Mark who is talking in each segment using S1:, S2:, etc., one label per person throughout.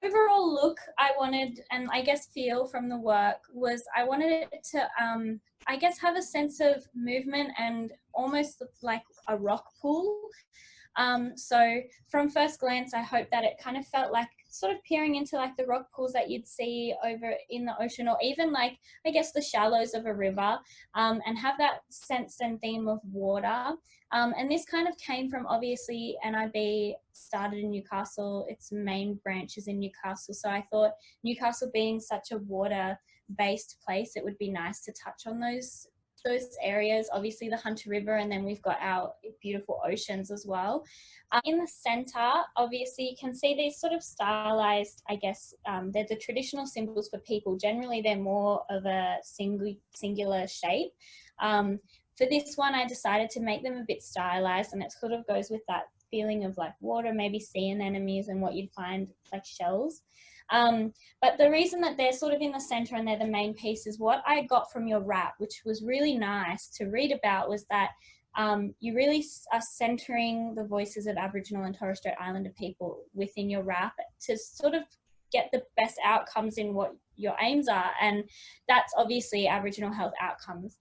S1: overall look I wanted, and I guess feel from the work, was I wanted it to, I guess, have a sense of movement and almost look like a rock pool. So from first glance, I hope that it kind of felt like sort of peering into like the rock pools that you'd see over in the ocean, or even like, I guess, the shallows of a river, and have that sense and theme of water. And this kind of came from, obviously, NIB started in Newcastle. Its main branch is in Newcastle. So I thought, Newcastle being such a water-based place, it would be nice to touch on those areas, obviously the Hunter River, and then we've got our beautiful oceans as well. In the center, obviously you can see these sort of stylized, I guess, they're the traditional symbols for people. Generally they're more of a singular shape. For this one, I decided to make them a bit stylized, and it sort of goes with that feeling of like water, maybe sea anemones, and what you'd find like shells. But the reason that they're sort of in the center and they're the main piece is what I got from your rap, which was really nice to read about, was that you really are centering the voices of Aboriginal and Torres Strait Islander people within your rap to sort of get the best outcomes in what your aims are, and that's obviously Aboriginal health outcomes.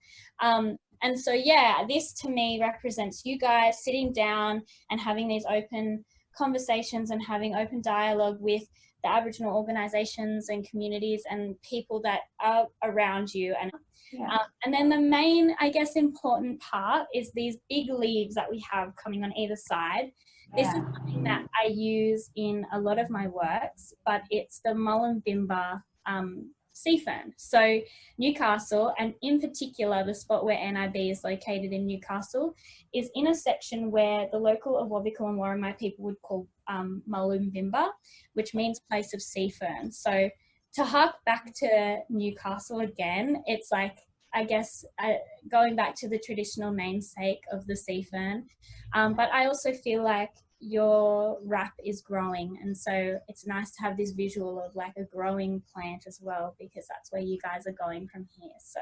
S1: And so, yeah, this to me represents you guys sitting down and having these open conversations and having open dialogue with the Aboriginal organisations and communities and people that are around you. And then the main, I guess, important part is these big leaves that we have coming on either side. This is something that I use in a lot of my works, but it's the Malyangapa sea fern. So Newcastle, and in particular the spot where NIB is located in Newcastle, is in a section where the local Awabakal and Worimi people would call Malyangapa, which means place of sea fern. So to hark back to Newcastle again, it's like, I guess, going back to the traditional namesake of the sea fern. But I also feel like your rap is growing, and so it's nice to have this visual of like a growing plant as well, because that's where you guys are going from here. So